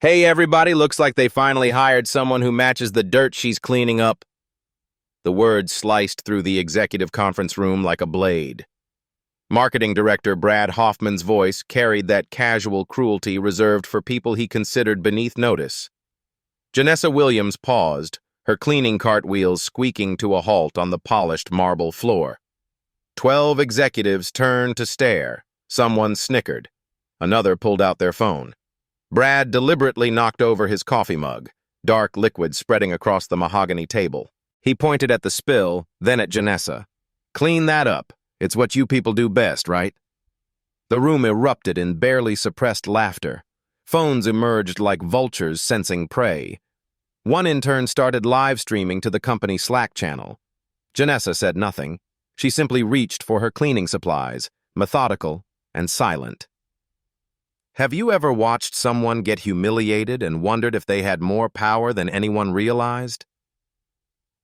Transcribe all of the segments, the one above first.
Hey everybody, looks like they finally hired someone who matches the dirt she's cleaning up. The words sliced through the executive conference room like a blade. Marketing director Brad Hoffman's voice carried that casual cruelty reserved for people he considered beneath notice. Janessa Williams paused, her cleaning cart wheels squeaking to a halt on the polished marble floor. 12 executives turned to stare. Someone snickered. Another pulled out their phone. Brad deliberately knocked over his coffee mug, dark liquid spreading across the mahogany table. He pointed at the spill, then at Janessa. "Clean that up. It's what you people do best, right?" The room erupted in barely suppressed laughter. Phones emerged like vultures sensing prey. One intern started live streaming to the company Slack channel. Janessa said nothing. She simply reached for her cleaning supplies, methodical and silent. Have you ever watched someone get humiliated and wondered if they had more power than anyone realized?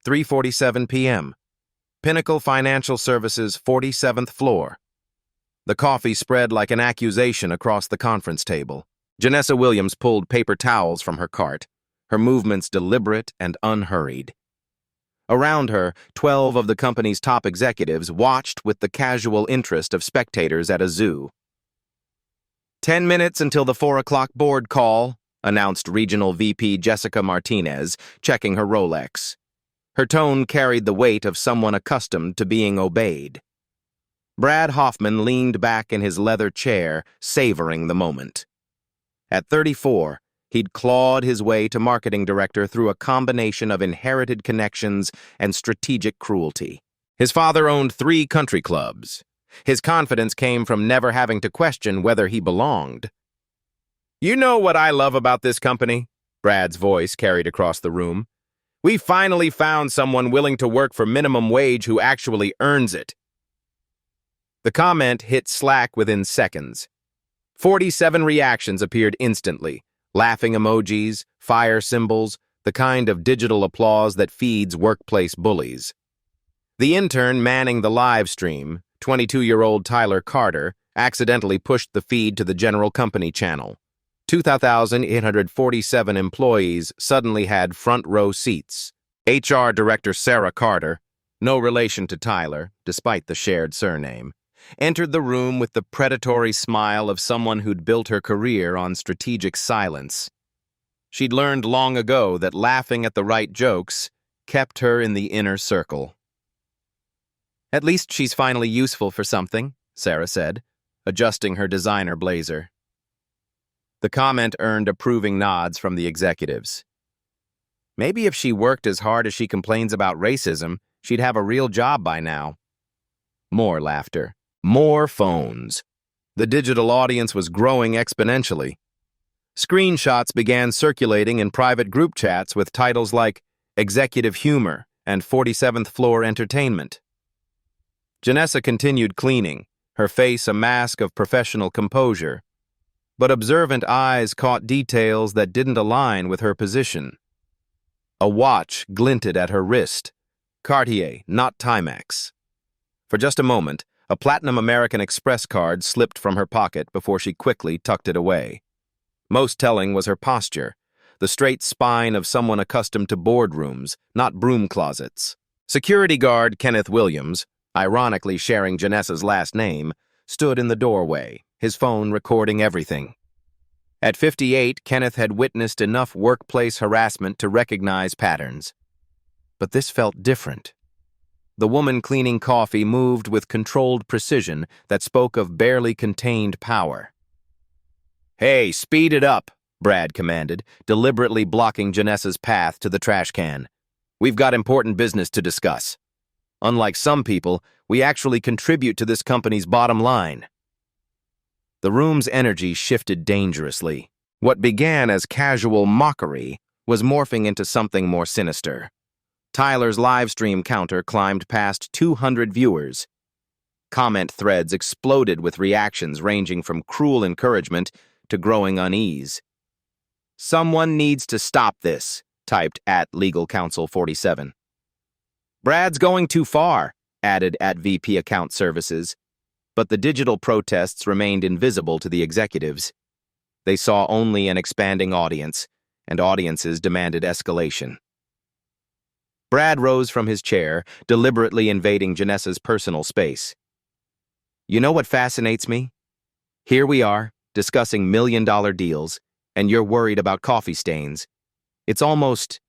3:47 p.m. Pinnacle Financial Services, 47th floor. The coffee spread like an accusation across the conference table. Janessa Williams pulled paper towels from her cart, her movements deliberate and unhurried. Around her, 12 of the company's top executives watched with the casual interest of spectators at a zoo. 10 minutes until the 4 o'clock board call, announced Regional VP Jessica Martinez, checking her Rolex. Her tone carried the weight of someone accustomed to being obeyed. Brad Hoffman leaned back in his leather chair, savoring the moment. At 34, he'd clawed his way to marketing director through a combination of inherited connections and strategic cruelty. His father owned 3 country clubs. His confidence came from never having to question whether he belonged. "You know what I love about this company?" Brad's voice carried across the room. "We finally found someone willing to work for minimum wage who actually earns it." The comment hit Slack within seconds. 47 reactions appeared instantly. Laughing emojis, fire symbols, the kind of digital applause that feeds workplace bullies. The intern manning the live stream, 22-year-old Tyler Carter, accidentally pushed the feed to the general company channel. 2,847 employees suddenly had front-row seats. HR Director Sarah Carter, no relation to Tyler, despite the shared surname, entered the room with the predatory smile of someone who'd built her career on strategic silence. She'd learned long ago that laughing at the right jokes kept her in the inner circle. "At least she's finally useful for something," Sarah said, adjusting her designer blazer. The comment earned approving nods from the executives. "Maybe if she worked as hard as she complains about racism, she'd have a real job by now." More laughter. More phones. The digital audience was growing exponentially. Screenshots began circulating in private group chats with titles like Executive Humor and 47th Floor Entertainment. Janessa continued cleaning, her face a mask of professional composure, but observant eyes caught details that didn't align with her position. A watch glinted at her wrist. Cartier, not Timex. For just a moment, a Platinum American Express card slipped from her pocket before she quickly tucked it away. Most telling was her posture, the straight spine of someone accustomed to boardrooms, not broom closets. Security guard Kenneth Williams, ironically sharing Janessa's last name, stood in the doorway, his phone recording everything. At 58, Kenneth had witnessed enough workplace harassment to recognize patterns. But this felt different. The woman cleaning coffee moved with controlled precision that spoke of barely contained power. "Hey, speed it up," Brad commanded, deliberately blocking Janessa's path to the trash can. "We've got important business to discuss. Unlike some people, we actually contribute to this company's bottom line." The room's energy shifted dangerously. What began as casual mockery was morphing into something more sinister. Tyler's live stream counter climbed past 200 viewers. Comment threads exploded with reactions ranging from cruel encouragement to growing unease. "Someone needs to stop this," typed at Legal Counsel 47. "Brad's going too far," added at VP Account Services. But the digital protests remained invisible to the executives. They saw only an expanding audience, and audiences demanded escalation. Brad rose from his chair, deliberately invading Janessa's personal space. You know what fascinates me? Here we are, discussing million-dollar deals, and you're worried about coffee stains. It's almost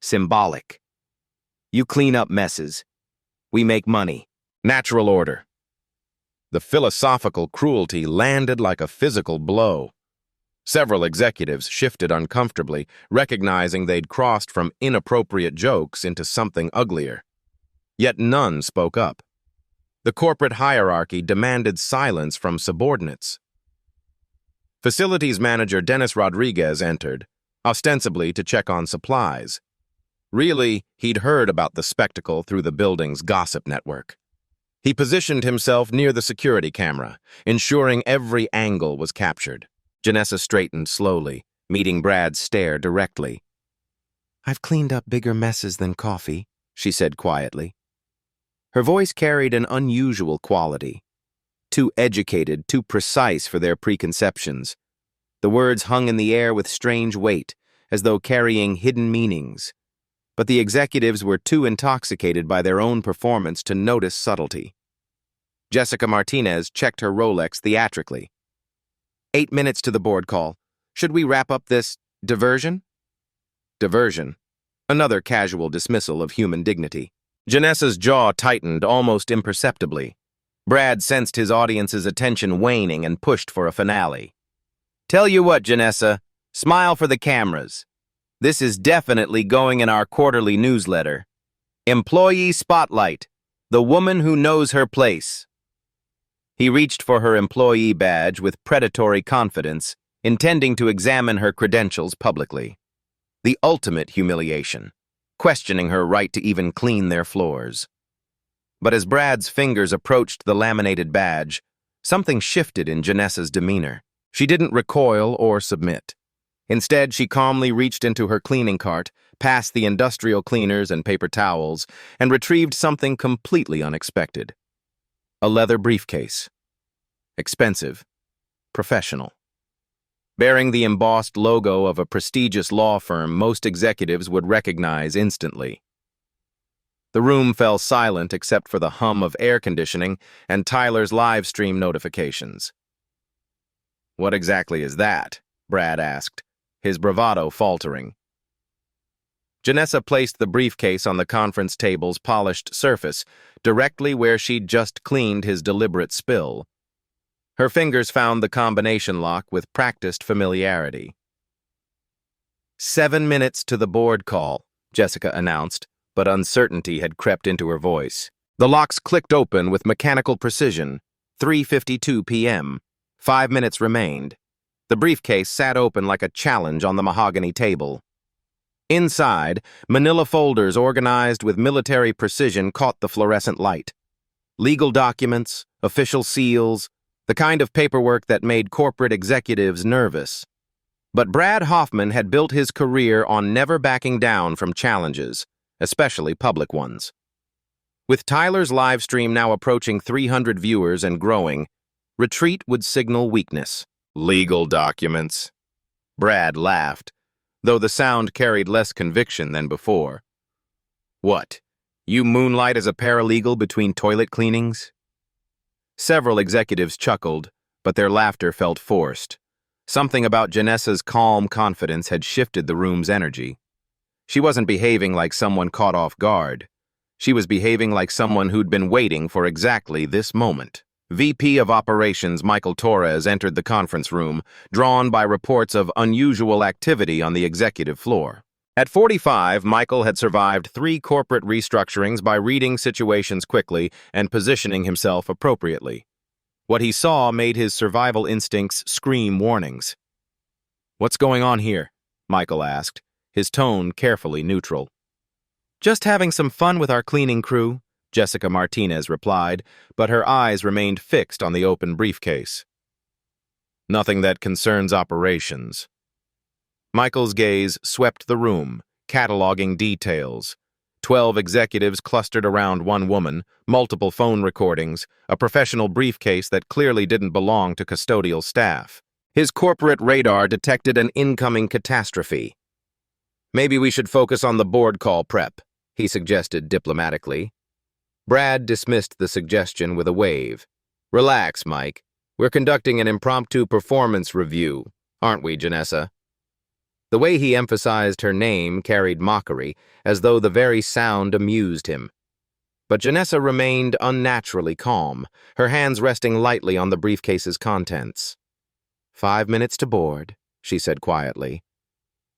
symbolic. You clean up messes. We make money. Natural order. The philosophical cruelty landed like a physical blow. Several executives shifted uncomfortably, recognizing they'd crossed from inappropriate jokes into something uglier. Yet none spoke up. The corporate hierarchy demanded silence from subordinates. Facilities manager Dennis Rodriguez entered, ostensibly to check on supplies. Really, he'd heard about the spectacle through the building's gossip network. He positioned himself near the security camera, ensuring every angle was captured. Janessa straightened slowly, meeting Brad's stare directly. I've cleaned up bigger messes than coffee, she said quietly. Her voice carried an unusual quality. Too educated, too precise for their preconceptions. The words hung in the air with strange weight, as though carrying hidden meanings. But the executives were too intoxicated by their own performance to notice subtlety. Jessica Martinez checked her Rolex theatrically. 8 minutes to the board call. Should we wrap up this diversion? Diversion. Another casual dismissal of human dignity. Janessa's jaw tightened almost imperceptibly. Brad sensed his audience's attention waning and pushed for a finale. Tell you what, Janessa, smile for the cameras. This is definitely going in our quarterly newsletter. Employee Spotlight, the woman who knows her place. He reached for her employee badge with predatory confidence, intending to examine her credentials publicly. The ultimate humiliation, questioning her right to even clean their floors. But as Brad's fingers approached the laminated badge, something shifted in Janessa's demeanor. She didn't recoil or submit. Instead, she calmly reached into her cleaning cart, past the industrial cleaners and paper towels, and retrieved something completely unexpected. A leather briefcase. Expensive. Professional. Bearing the embossed logo of a prestigious law firm most executives would recognize instantly. The room fell silent except for the hum of air conditioning and Tyler's live stream notifications. What exactly is that? Brad asked, his bravado faltering. Janessa placed the briefcase on the conference table's polished surface, directly where she'd just cleaned his deliberate spill. Her fingers found the combination lock with practiced familiarity. 7 minutes to the board call, Jessica announced, but uncertainty had crept into her voice. The locks clicked open with mechanical precision. 3:52 p.m. 5 minutes remained. The briefcase sat open like a challenge on the mahogany table. Inside, manila folders organized with military precision caught the fluorescent light. Legal documents, official seals, the kind of paperwork that made corporate executives nervous. But Brad Hoffman had built his career on never backing down from challenges, especially public ones. With Tyler's live stream now approaching 300 viewers and growing, retreat would signal weakness. Legal documents. Brad laughed, though the sound carried less conviction than before. What, you moonlight as a paralegal between toilet cleanings? Several executives chuckled, but their laughter felt forced. Something about Janessa's calm confidence had shifted the room's energy. She wasn't behaving like someone caught off guard. She was behaving like someone who'd been waiting for exactly this moment. VP of Operations Michael Torres entered the conference room, drawn by reports of unusual activity on the executive floor. At 45, Michael had survived 3 corporate restructurings by reading situations quickly and positioning himself appropriately. What he saw made his survival instincts scream warnings. "What's going on here?" Michael asked, his tone carefully neutral. "Just having some fun with our cleaning crew," Jessica Martinez replied, but her eyes remained fixed on the open briefcase. "Nothing that concerns operations." Michael's gaze swept the room, cataloging details. 12 executives clustered around one woman, multiple phone recordings, a professional briefcase that clearly didn't belong to custodial staff. His corporate radar detected an incoming catastrophe. "Maybe we should focus on the board call prep," he suggested diplomatically. Brad dismissed the suggestion with a wave. "Relax, Mike. We're conducting an impromptu performance review, aren't we, Janessa?" The way he emphasized her name carried mockery, as though the very sound amused him. But Janessa remained unnaturally calm, her hands resting lightly on the briefcase's contents. "5 minutes to board," she said quietly.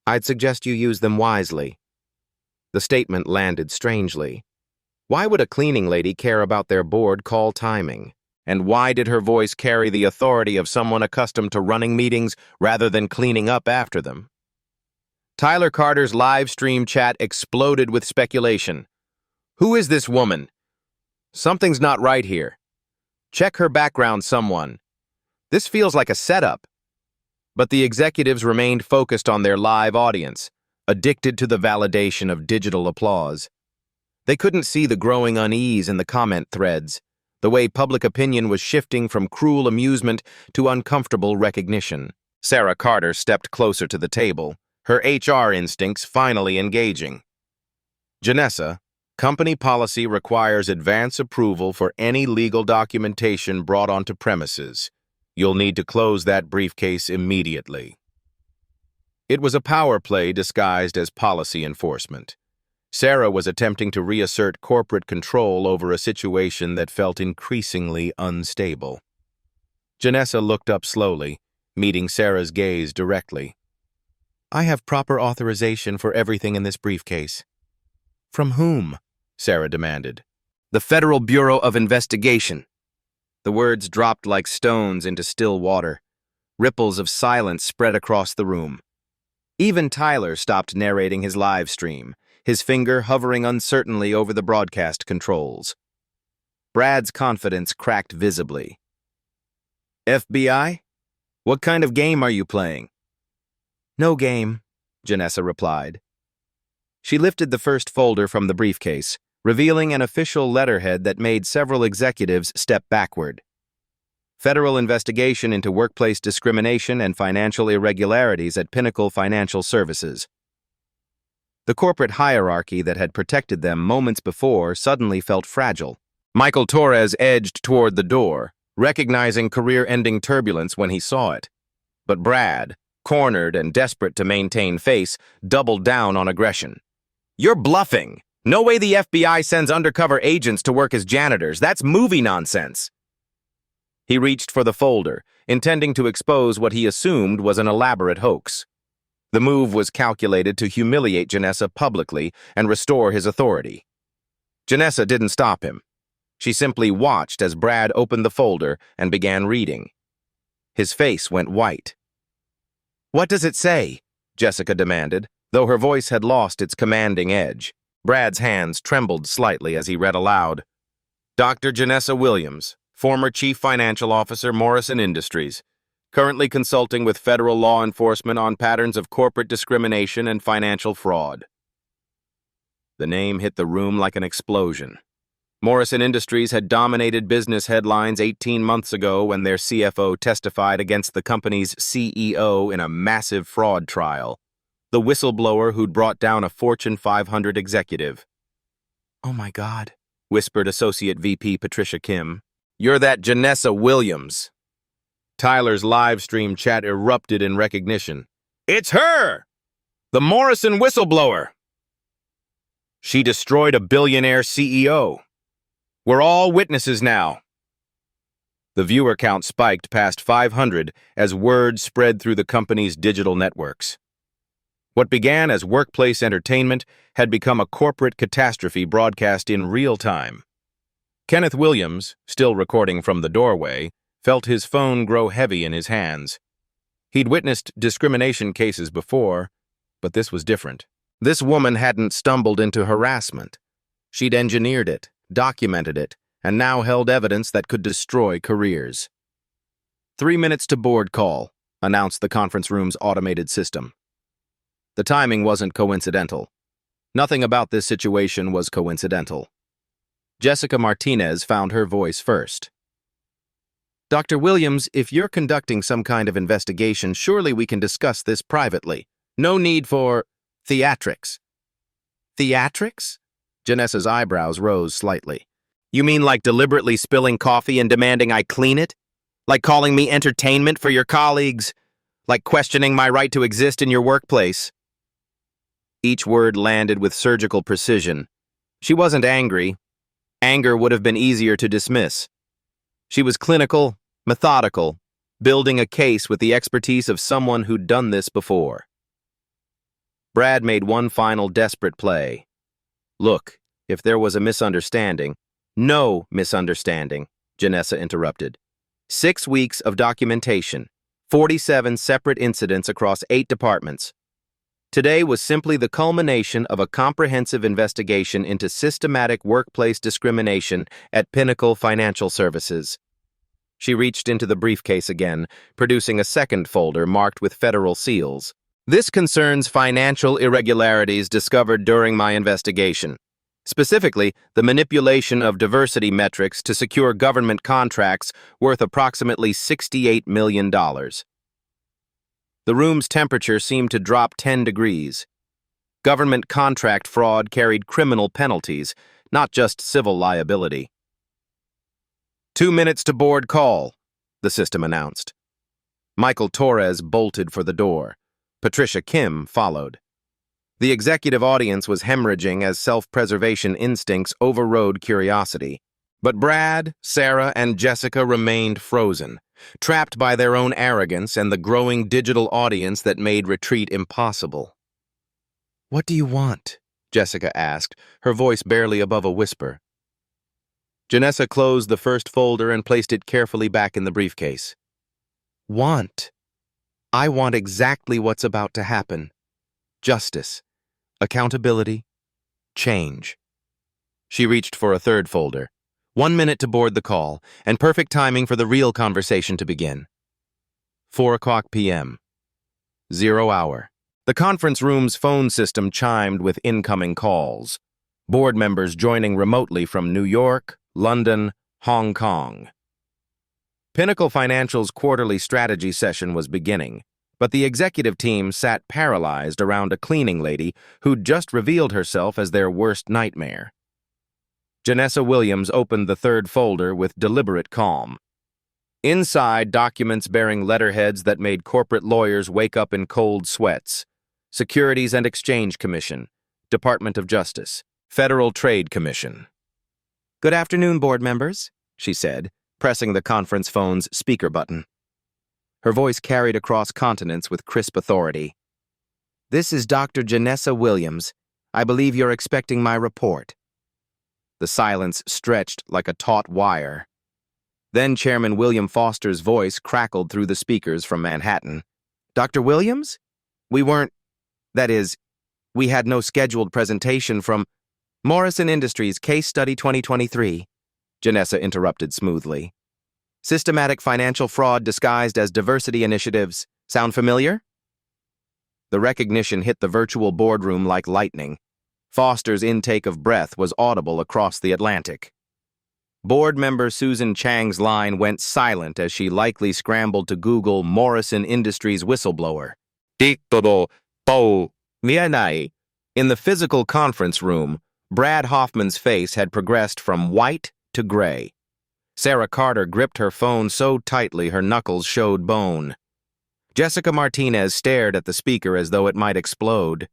"I'd suggest you use them wisely." The statement landed strangely. Why would a cleaning lady care about their board call timing? And why did her voice carry the authority of someone accustomed to running meetings rather than cleaning up after them? Tyler Carter's live stream chat exploded with speculation. "Who is this woman? Something's not right here. Check her background, someone. This feels like a setup." But the executives remained focused on their live audience, addicted to the validation of digital applause. They couldn't see the growing unease in the comment threads, the way public opinion was shifting from cruel amusement to uncomfortable recognition. Sarah Carter stepped closer to the table, her HR instincts finally engaging. "Janessa, company policy requires advance approval for any legal documentation brought onto premises. You'll need to close that briefcase immediately." It was a power play disguised as policy enforcement. Sarah was attempting to reassert corporate control over a situation that felt increasingly unstable. Janessa looked up slowly, meeting Sarah's gaze directly. "I have proper authorization for everything in this briefcase." "From whom?" Sarah demanded. "The Federal Bureau of Investigation." The words dropped like stones into still water. Ripples of silence spread across the room. Even Tyler stopped narrating his live stream, his finger hovering uncertainly over the broadcast controls. Brad's confidence cracked visibly. "FBI? What kind of game are you playing?" "No game," Janessa replied. She lifted the first folder from the briefcase, revealing an official letterhead that made several executives step backward. "Federal investigation into workplace discrimination and financial irregularities at Pinnacle Financial Services." The corporate hierarchy that had protected them moments before suddenly felt fragile. Michael Torres edged toward the door, recognizing career-ending turbulence when he saw it. But Brad, cornered and desperate to maintain face, doubled down on aggression. "You're bluffing! No way the FBI sends undercover agents to work as janitors. That's movie nonsense." He reached for the folder, intending to expose what he assumed was an elaborate hoax. The move was calculated to humiliate Janessa publicly and restore his authority. Janessa didn't stop him. She simply watched as Brad opened the folder and began reading. His face went white. "What does it say?" Jessica demanded, though her voice had lost its commanding edge. Brad's hands trembled slightly as he read aloud. "Dr. Janessa Williams, former Chief Financial Officer, Morrison Industries, currently consulting with federal law enforcement on patterns of corporate discrimination and financial fraud." The name hit the room like an explosion. Morrison Industries had dominated business headlines 18 months ago when their CFO testified against the company's CEO in a massive fraud trial, the whistleblower who'd brought down a Fortune 500 executive. "Oh my God," whispered Associate VP Patricia Kim. "You're that Janessa Williams." Tyler's live stream chat erupted in recognition. "It's her! The Morrison whistleblower! She destroyed a billionaire CEO. We're all witnesses now." The viewer count spiked past 500 as word spread through the company's digital networks. What began as workplace entertainment had become a corporate catastrophe broadcast in real time. Kenneth Williams, still recording from the doorway, felt his phone grow heavy in his hands. He'd witnessed discrimination cases before, but this was different. This woman hadn't stumbled into harassment. She'd engineered it, documented it, and now held evidence that could destroy careers. 3 minutes to board call, announced the conference room's automated system. The timing wasn't coincidental. Nothing about this situation was coincidental. Jessica Martinez found her voice first. Dr. Williams, if you're conducting some kind of investigation, surely we can discuss this privately. No need for theatrics. Theatrics? Janessa's eyebrows rose slightly. You mean like deliberately spilling coffee and demanding I clean it? Like calling me entertainment for your colleagues? Like questioning my right to exist in your workplace? Each word landed with surgical precision. She wasn't angry. Anger would have been easier to dismiss. She was clinical, methodical, building a case with the expertise of someone who'd done this before. Brad made one final desperate play. Look, if there was a misunderstanding— No misunderstanding, Janessa interrupted. 6 weeks of documentation, 47 separate incidents across 8 departments. Today was simply the culmination of a comprehensive investigation into systematic workplace discrimination at Pinnacle Financial Services. She reached into the briefcase again, producing a second folder marked with federal seals. This concerns financial irregularities discovered during my investigation. Specifically, the manipulation of diversity metrics to secure government contracts worth approximately $68 million. The room's temperature seemed to drop 10 degrees. Government contract fraud carried criminal penalties, not just civil liability. 2 minutes to board call, the system announced. Michael Torres bolted for the door. Patricia Kim followed. The executive audience was hemorrhaging as self-preservation instincts overrode curiosity. But Brad, Sarah, and Jessica remained frozen, trapped by their own arrogance and the growing digital audience that made retreat impossible. "What do you want?" Jessica asked, her voice barely above a whisper. Janessa closed the first folder and placed it carefully back in the briefcase. "Want? I want exactly what's about to happen. Justice. Accountability. Change." She reached for a third folder. 1 minute to board the call, and perfect timing for the real conversation to begin. 4:00 p.m. 0 hour. The conference room's phone system chimed with incoming calls. Board members joining remotely from New York, London, Hong Kong. Pinnacle Financial's quarterly strategy session was beginning, but the executive team sat paralyzed around a cleaning lady who'd just revealed herself as their worst nightmare. Janessa Williams opened the third folder with deliberate calm. Inside, documents bearing letterheads that made corporate lawyers wake up in cold sweats. Securities and Exchange Commission, Department of Justice, Federal Trade Commission. "Good afternoon, board members," she said, pressing the conference phone's speaker button. Her voice carried across continents with crisp authority. "This is Dr. Janessa Williams. I believe you're expecting my report." The silence stretched like a taut wire. Then Chairman William Foster's voice crackled through the speakers from Manhattan. "Dr. Williams? That is, we had no scheduled presentation from Morrison Industries Case Study 2023, Janessa interrupted smoothly. Systematic financial fraud disguised as diversity initiatives. Sound familiar? The recognition hit the virtual boardroom like lightning. Foster's intake of breath was audible across the Atlantic. Board member Susan Chang's line went silent as she likely scrambled to Google Morrison Industries whistleblower. In the physical conference room, Brad Hoffman's face had progressed from white to gray. Sarah Carter gripped her phone so tightly her knuckles showed bone. Jessica Martinez stared at the speaker as though it might explode.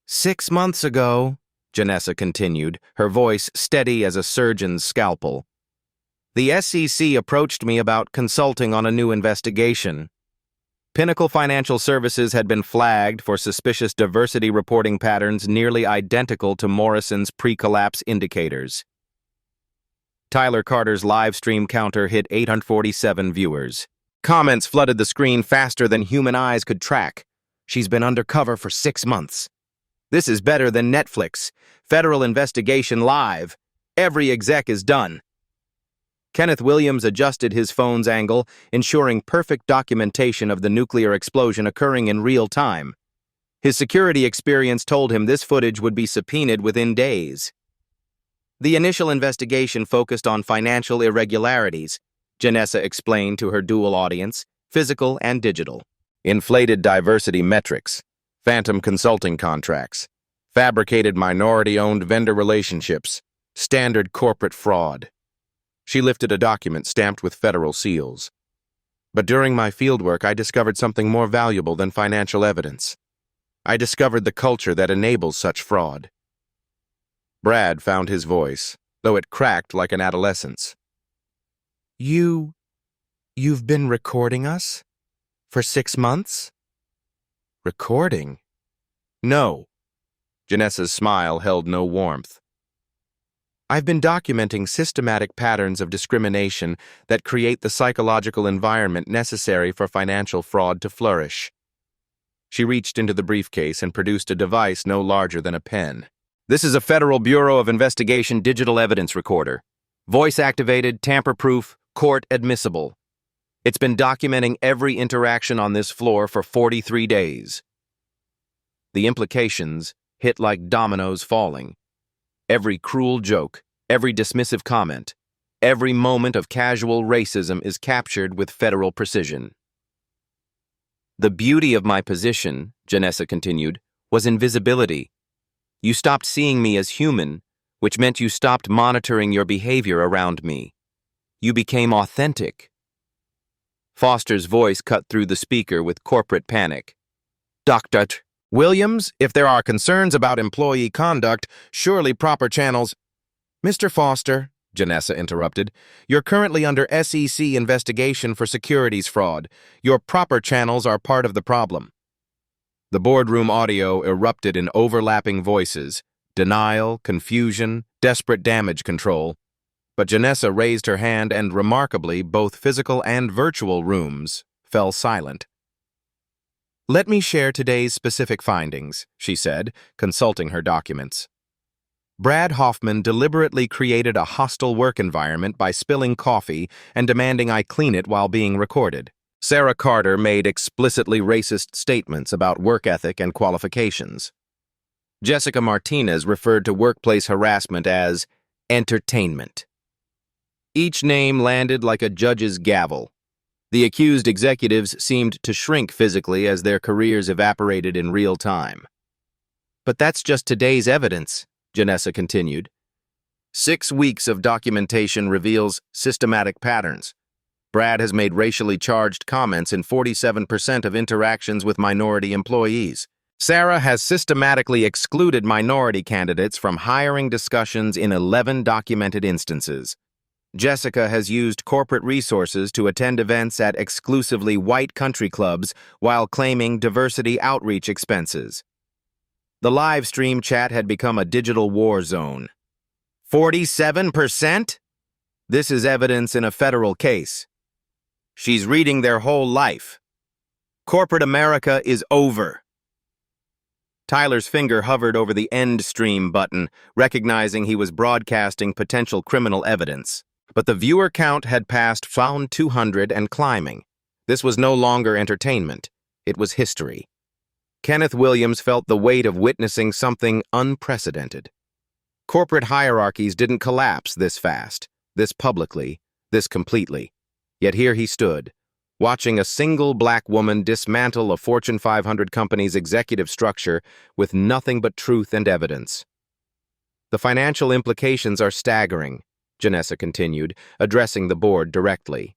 6 months ago, Janessa continued, her voice steady as a surgeon's scalpel. The SEC approached me about consulting on a new investigation. Pinnacle Financial Services had been flagged for suspicious diversity reporting patterns nearly identical to Morrison's pre-collapse indicators. Tyler Carter's live stream counter hit 847 viewers. Comments flooded the screen faster than human eyes could track. She's been undercover for 6 months. This is better than Netflix. Federal investigation live. Every exec is done. Kenneth Williams adjusted his phone's angle, ensuring perfect documentation of the nuclear explosion occurring in real time. His security experience told him this footage would be subpoenaed within days. The initial investigation focused on financial irregularities, Janessa explained to her dual audience, physical and digital. Inflated diversity metrics, phantom consulting contracts, fabricated minority-owned vendor relationships, standard corporate fraud. She lifted a document stamped with federal seals. But during my fieldwork, I discovered something more valuable than financial evidence. I discovered the culture that enables such fraud. Brad found his voice, though it cracked like an adolescent's. You've been recording us? For 6 months? Recording? No. Janessa's smile held no warmth. I've been documenting systematic patterns of discrimination that create the psychological environment necessary for financial fraud to flourish. She reached into the briefcase and produced a device no larger than a pen. This is a Federal Bureau of Investigation digital evidence recorder. Voice-activated, tamper-proof, court-admissible. It's been documenting every interaction on this floor for 43 days. The implications hit like dominoes falling. Every cruel joke, every dismissive comment, every moment of casual racism is captured with federal precision. The beauty of my position, Janessa continued, was invisibility. You stopped seeing me as human, which meant you stopped monitoring your behavior around me. You became authentic. Foster's voice cut through the speaker with corporate panic. Dr. Williams, if there are concerns about employee conduct, surely proper channels— Mr. Foster, Janessa interrupted, you're currently under SEC investigation for securities fraud. Your proper channels are part of the problem. The boardroom audio erupted in overlapping voices, denial, confusion, desperate damage control. But Janessa raised her hand and, remarkably, both physical and virtual rooms fell silent. Let me share today's specific findings, she said, consulting her documents. Brad Hoffman deliberately created a hostile work environment by spilling coffee and demanding I clean it while being recorded. Sarah Carter made explicitly racist statements about work ethic and qualifications. Jessica Martinez referred to workplace harassment as entertainment. Each name landed like a judge's gavel. The accused executives seemed to shrink physically as their careers evaporated in real time. But that's just today's evidence, Janessa continued. 6 weeks of documentation reveals systematic patterns. Brad has made racially charged comments in 47% of interactions with minority employees. Sarah has systematically excluded minority candidates from hiring discussions in 11 documented instances. Jessica has used corporate resources to attend events at exclusively white country clubs while claiming diversity outreach expenses. The live stream chat had become a digital war zone. 47%? This is evidence in a federal case. She's reading their whole life. Corporate America is over. Tyler's finger hovered over the end stream button, recognizing he was broadcasting potential criminal evidence. But the viewer count had passed 200 and climbing. This was no longer entertainment. It was history. Kenneth Williams felt the weight of witnessing something unprecedented. Corporate hierarchies didn't collapse this fast, this publicly, this completely. Yet here he stood, watching a single black woman dismantle a Fortune 500 company's executive structure with nothing but truth and evidence. The financial implications are staggering, Janessa continued, addressing the board directly.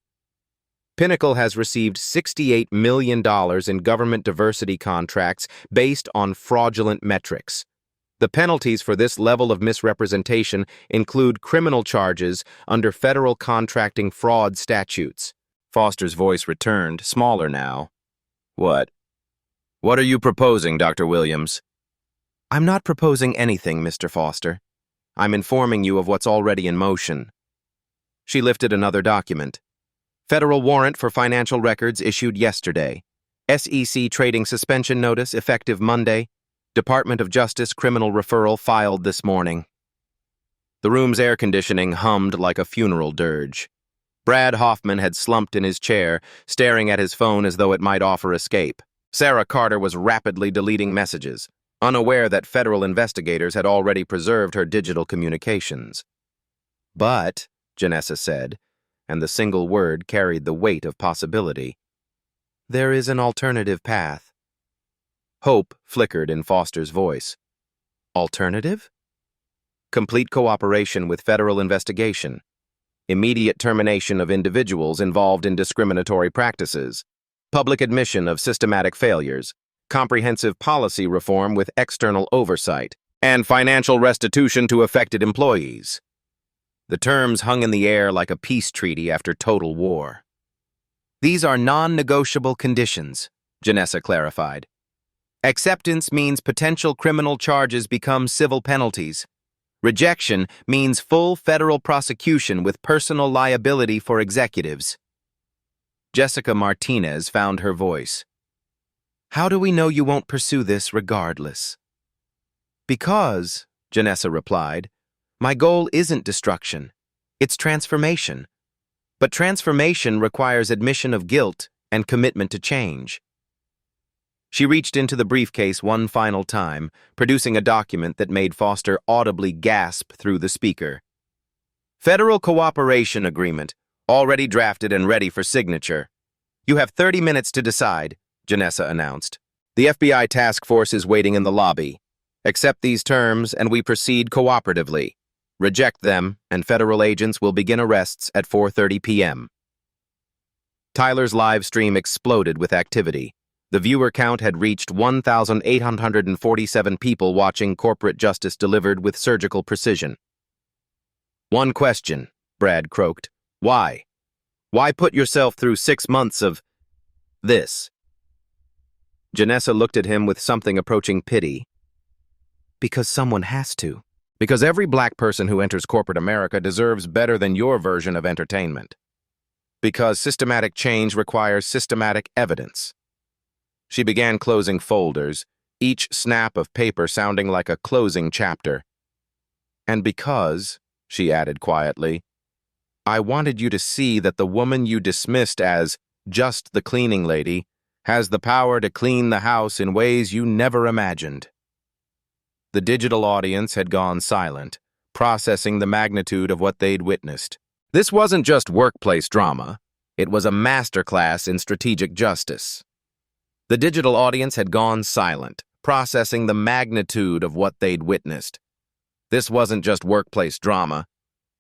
Pinnacle has received $68 million in government diversity contracts based on fraudulent metrics. The penalties for this level of misrepresentation include criminal charges under federal contracting fraud statutes. Foster's voice returned, smaller now. What? What are you proposing, Dr. Williams? I'm not proposing anything, Mr. Foster. I'm informing you of what's already in motion. She lifted another document. Federal warrant for financial records issued yesterday. SEC trading suspension notice effective Monday. Department of Justice criminal referral filed this morning. The room's air conditioning hummed like a funeral dirge. Brad Hoffman had slumped in his chair, staring at his phone as though it might offer escape. Sarah Carter was rapidly deleting messages, unaware that federal investigators had already preserved her digital communications. But, Janessa said, and the single word carried the weight of possibility. There is an alternative path. Hope flickered in Foster's voice. Alternative? Complete cooperation with federal investigation. Immediate termination of individuals involved in discriminatory practices. Public admission of systematic failures. Comprehensive policy reform with external oversight. And financial restitution to affected employees. The terms hung in the air like a peace treaty after total war. These are non-negotiable conditions, Janessa clarified. Acceptance means potential criminal charges become civil penalties. Rejection means full federal prosecution with personal liability for executives. Jessica Martinez found her voice. How do we know you won't pursue this regardless? Because, Janessa replied, my goal isn't destruction. It's transformation. But transformation requires admission of guilt and commitment to change. She reached into the briefcase one final time, producing a document that made Foster audibly gasp through the speaker. Federal Cooperation Agreement, already drafted and ready for signature. You have 30 minutes to decide, Janessa announced. The FBI task force is waiting in the lobby. Accept these terms and we proceed cooperatively. Reject them and federal agents will begin arrests at 4:30 p.m. Tyler's live stream exploded with activity. The viewer count had reached 1,847 people watching corporate justice delivered with surgical precision. One question, Brad croaked. Why? Why put yourself through 6 months of this? Janessa looked at him with something approaching pity. Because someone has to. Because every black person who enters corporate America deserves better than your version of entertainment. Because systematic change requires systematic evidence. She began closing folders, each snap of paper sounding like a closing chapter. And because, she added quietly, I wanted you to see that the woman you dismissed as just the cleaning lady has the power to clean the house in ways you never imagined. The digital audience had gone silent, processing the magnitude of what they'd witnessed. This wasn't just workplace drama. It was a masterclass in strategic justice. The digital audience had gone silent, processing the magnitude of what they'd witnessed. This wasn't just workplace drama.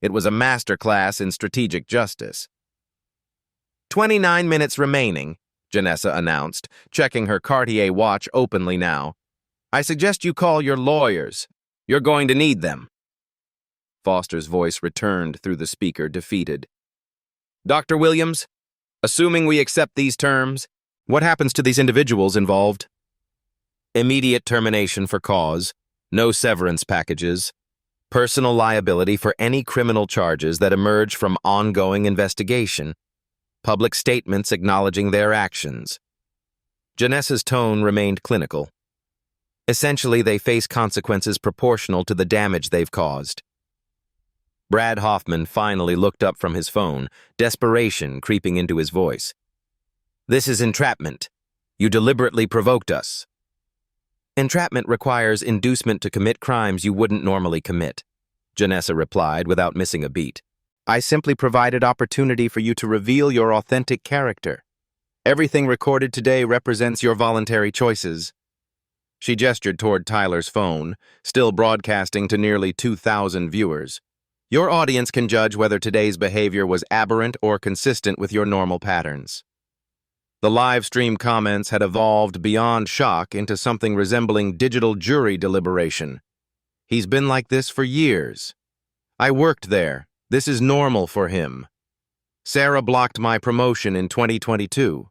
It was a masterclass in strategic justice. 29 minutes remaining, Janessa announced, checking her Cartier watch openly now. I suggest you call your lawyers. You're going to need them. Foster's voice returned through the speaker, defeated. Dr. Williams, assuming we accept these terms, what happens to these individuals involved? Immediate termination for cause, no severance packages, personal liability for any criminal charges that emerge from ongoing investigation, public statements acknowledging their actions. Janessa's tone remained clinical. Essentially, they face consequences proportional to the damage they've caused. Brad Hoffman finally looked up from his phone, desperation creeping into his voice. This is entrapment. You deliberately provoked us. Entrapment requires inducement to commit crimes you wouldn't normally commit, Janessa replied without missing a beat. I simply provided opportunity for you to reveal your authentic character. Everything recorded today represents your voluntary choices. She gestured toward Tyler's phone, still broadcasting to nearly 2,000 viewers. Your audience can judge whether today's behavior was aberrant or consistent with your normal patterns. The live stream comments had evolved beyond shock into something resembling digital jury deliberation. He's been like this for years. I worked there. This is normal for him. Sarah blocked my promotion in 2022.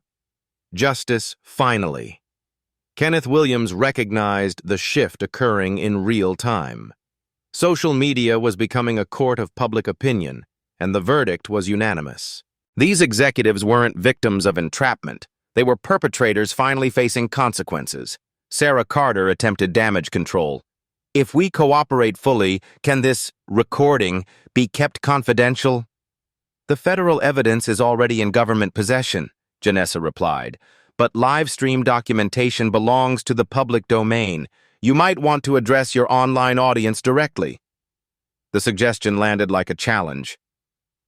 Justice, finally. Kenneth Williams recognized the shift occurring in real time. Social media was becoming a court of public opinion, and the verdict was unanimous. These executives weren't victims of entrapment. They were perpetrators finally facing consequences. Sarah Carter attempted damage control. If we cooperate fully, can this recording be kept confidential? The federal evidence is already in government possession, Janessa replied, but live stream documentation belongs to the public domain. You might want to address your online audience directly. The suggestion landed like a challenge.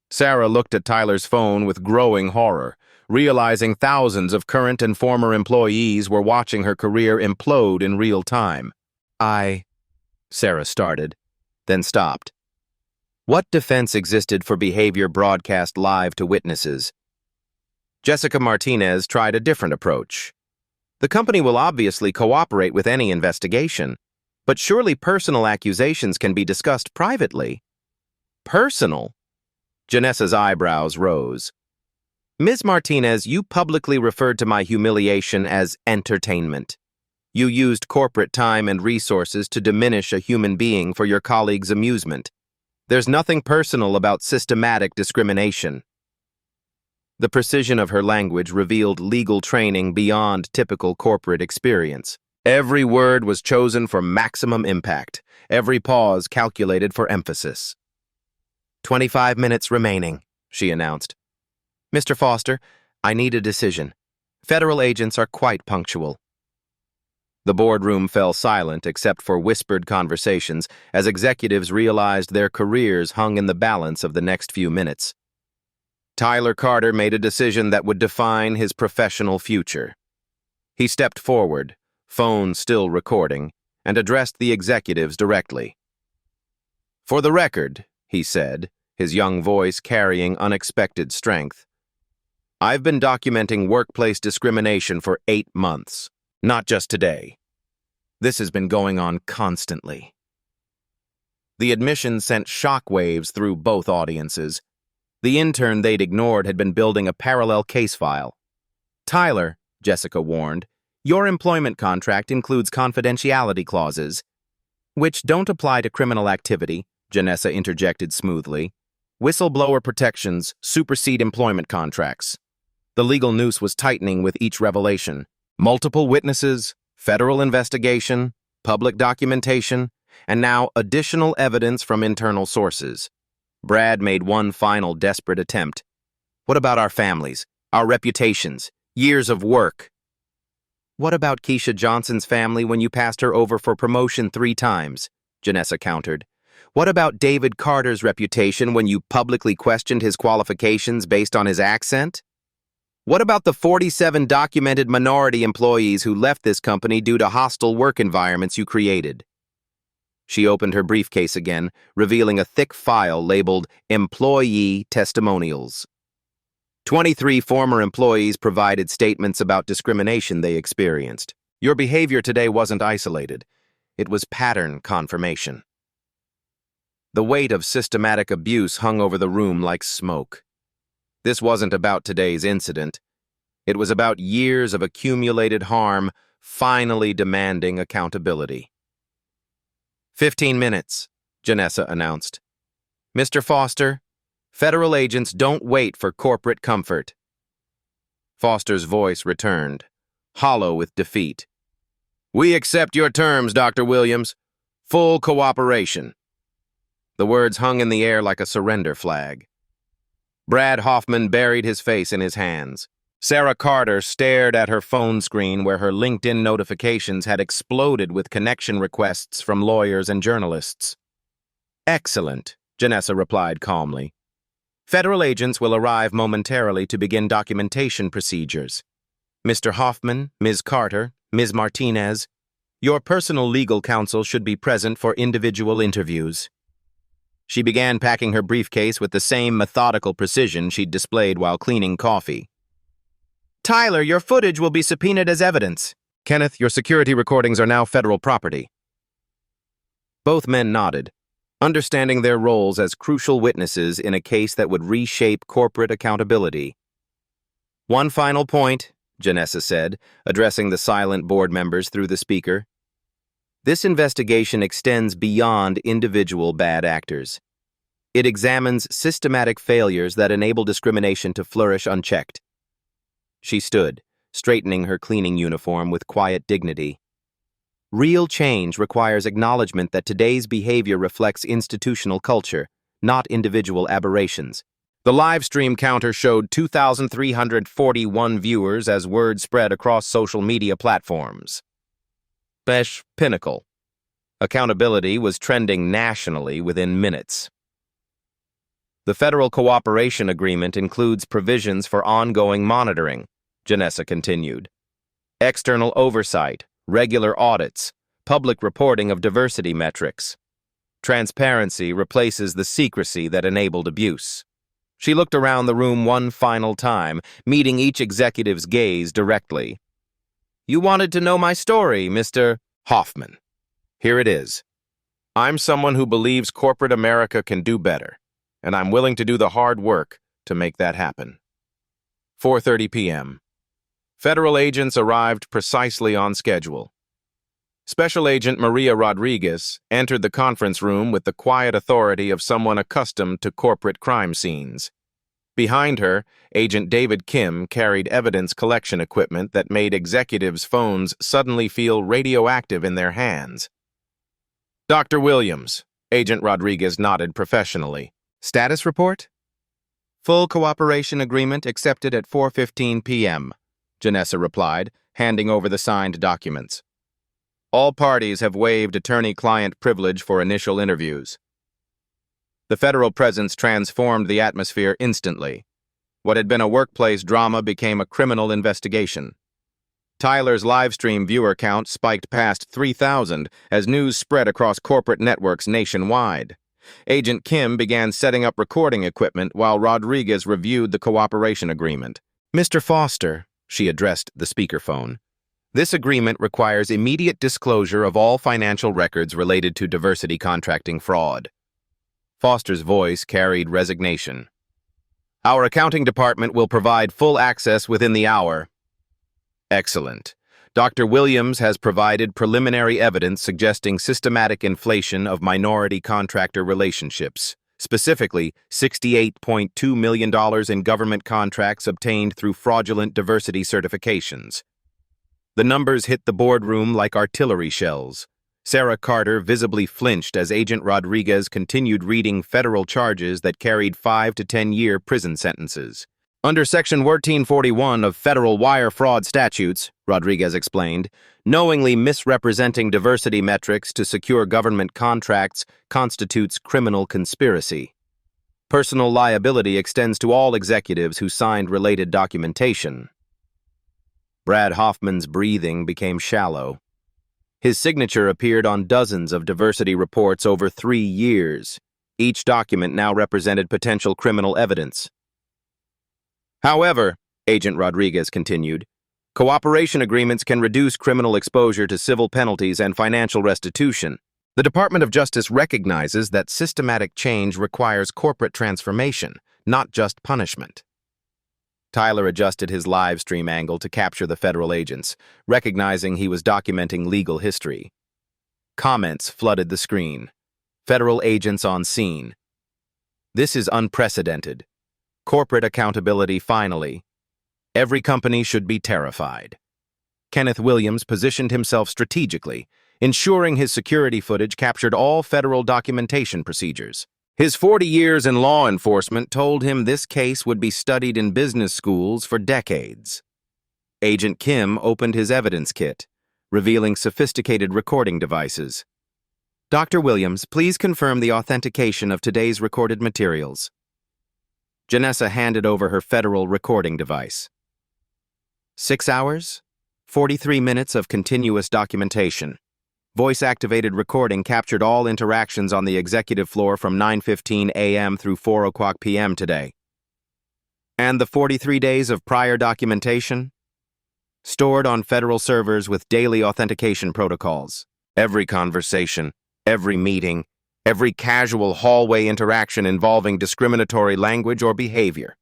Sarah looked at Tyler's phone with growing horror, realizing thousands of current and former employees were watching her career implode in real time. Sarah started, then stopped. What defense existed for behavior broadcast live to witnesses? Jessica Martinez tried a different approach. The company will obviously cooperate with any investigation, but surely personal accusations can be discussed privately. Personal? Janessa's eyebrows rose. Ms. Martinez, you publicly referred to my humiliation as entertainment. You used corporate time and resources to diminish a human being for your colleagues' amusement. There's nothing personal about systematic discrimination. The precision of her language revealed legal training beyond typical corporate experience. Every word was chosen for maximum impact, every pause calculated for emphasis. 25 minutes remaining, she announced. Mr. Foster, I need a decision. Federal agents are quite punctual. The boardroom fell silent except for whispered conversations as executives realized their careers hung in the balance of the next few minutes. Tyler Carter made a decision that would define his professional future. He stepped forward, phone still recording, and addressed the executives directly. For the record, he said, his young voice carrying unexpected strength, I've been documenting workplace discrimination for 8 months, not just today. This has been going on constantly. The admission sent shockwaves through both audiences. The intern they'd ignored had been building a parallel case file. Tyler, Jessica warned, your employment contract includes confidentiality clauses, which don't apply to criminal activity, Janessa interjected smoothly. Whistleblower protections supersede employment contracts. The legal noose was tightening with each revelation. Multiple witnesses, federal investigation, public documentation, and now additional evidence from internal sources. Brad made one final desperate attempt. What about our families, our reputations, years of work? What about Keisha Johnson's family when you passed her over for promotion 3 times? Janessa countered. What about David Carter's reputation when you publicly questioned his qualifications based on his accent? What about the 47 documented minority employees who left this company due to hostile work environments you created? She opened her briefcase again, revealing a thick file labeled Employee Testimonials. 23 former employees provided statements about discrimination they experienced. Your behavior today wasn't isolated. It was pattern confirmation. The weight of systematic abuse hung over the room like smoke. This wasn't about today's incident. It was about years of accumulated harm finally demanding accountability. 15 minutes, Janessa announced. Mr. Foster, federal agents don't wait for corporate comfort. Foster's voice returned, hollow with defeat. We accept your terms, Dr. Williams. Full cooperation. The words hung in the air like a surrender flag. Brad Hoffman buried his face in his hands. Sarah Carter stared at her phone screen where her LinkedIn notifications had exploded with connection requests from lawyers and journalists. Excellent, Janessa replied calmly. Federal agents will arrive momentarily to begin documentation procedures. Mr. Hoffman, Ms. Carter, Ms. Martinez, your personal legal counsel should be present for individual interviews. She began packing her briefcase with the same methodical precision she'd displayed while cleaning coffee. Tyler, your footage will be subpoenaed as evidence. Kenneth, your security recordings are now federal property. Both men nodded, understanding their roles as crucial witnesses in a case that would reshape corporate accountability. One final point, Janessa said, addressing the silent board members through the speaker. This investigation extends beyond individual bad actors. It examines systematic failures that enable discrimination to flourish unchecked. She stood, straightening her cleaning uniform with quiet dignity. Real change requires acknowledgement that today's behavior reflects institutional culture, not individual aberrations. The live stream counter showed 2,341 viewers as word spread across social media platforms. Pinnacle. Accountability was trending nationally within minutes. The Federal Cooperation Agreement includes provisions for ongoing monitoring, Janessa continued. External oversight, regular audits, public reporting of diversity metrics. Transparency replaces the secrecy that enabled abuse. She looked around the room one final time, meeting each executive's gaze directly. You wanted to know my story, Mr. Hoffman. Here it is. I'm someone who believes corporate America can do better, and I'm willing to do the hard work to make that happen. 4:30 p.m. Federal agents arrived precisely on schedule. Special Agent Maria Rodriguez entered the conference room with the quiet authority of someone accustomed to corporate crime scenes. Behind her, Agent David Kim carried evidence collection equipment that made executives' phones suddenly feel radioactive in their hands. Dr. Williams, Agent Rodriguez nodded professionally. Status report? Full cooperation agreement accepted at 4:15 p.m., Janessa replied, handing over the signed documents. All parties have waived attorney-client privilege for initial interviews. The federal presence transformed the atmosphere instantly. What had been a workplace drama became a criminal investigation. Tyler's livestream viewer count spiked past 3,000 as news spread across corporate networks nationwide. Agent Kim began setting up recording equipment while Rodriguez reviewed the cooperation agreement. Mr. Foster, she addressed the speakerphone. This agreement requires immediate disclosure of all financial records related to diversity contracting fraud. Foster's voice carried resignation. Our accounting department will provide full access within the hour. Excellent. Dr. Williams has provided preliminary evidence suggesting systematic inflation of minority contractor relationships, specifically $68.2 million in government contracts obtained through fraudulent diversity certifications. The numbers hit the boardroom like artillery shells. Sarah Carter visibly flinched as Agent Rodriguez continued reading federal charges that carried 5 to 10-year prison sentences. Under Section 1441 of federal wire fraud statutes, Rodriguez explained, knowingly misrepresenting diversity metrics to secure government contracts constitutes criminal conspiracy. Personal liability extends to all executives who signed related documentation. Brad Hoffman's breathing became shallow. His signature appeared on dozens of diversity reports over 3 years. Each document now represented potential criminal evidence. However, Agent Rodriguez continued, cooperation agreements can reduce criminal exposure to civil penalties and financial restitution. The Department of Justice recognizes that systematic change requires corporate transformation, not just punishment. Tyler adjusted his live stream angle to capture the federal agents, recognizing he was documenting legal history. Comments flooded the screen. Federal agents on scene. This is unprecedented. Corporate accountability finally. Every company should be terrified. Kenneth Williams positioned himself strategically, ensuring his security footage captured all federal documentation procedures. His 40 years in law enforcement told him this case would be studied in business schools for decades. Agent Kim opened his evidence kit, revealing sophisticated recording devices. Dr. Williams, please confirm the authentication of today's recorded materials. Janessa handed over her federal recording device. 6 hours, 43 minutes of continuous documentation. Voice-activated recording captured all interactions on the executive floor from 9:15 a.m. through 4 o'clock p.m. today. And the 43 days of prior documentation? Stored on federal servers with daily authentication protocols. Every conversation, every meeting, every casual hallway interaction involving discriminatory language or behavior.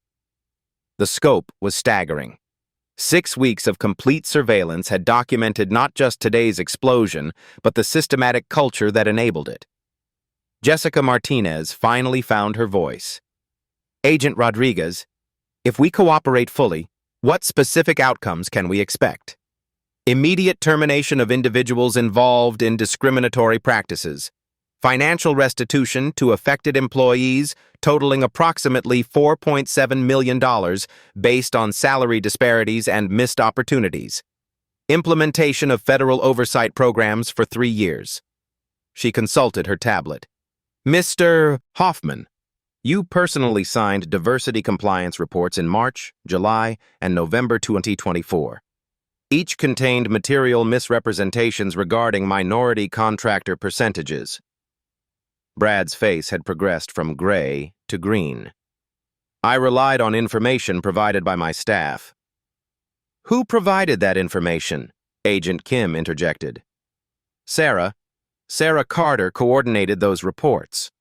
The scope was staggering. 6 weeks of complete surveillance had documented not just today's explosion, but the systematic culture that enabled it. Jessica Martinez finally found her voice. Agent Rodriguez, if we cooperate fully, what specific outcomes can we expect? Immediate termination of individuals involved in discriminatory practices. Financial restitution to affected employees totaling approximately $4.7 million based on salary disparities and missed opportunities. Implementation of federal oversight programs for 3 years. She consulted her tablet. Mr. Hoffman, You personally signed diversity compliance reports in March, July, and November 2024. Each contained material misrepresentations regarding minority contractor percentages. Brad's face had progressed from gray to green. I relied on information provided by my staff. Who provided that information? Agent Kim interjected. Sarah Carter coordinated those reports.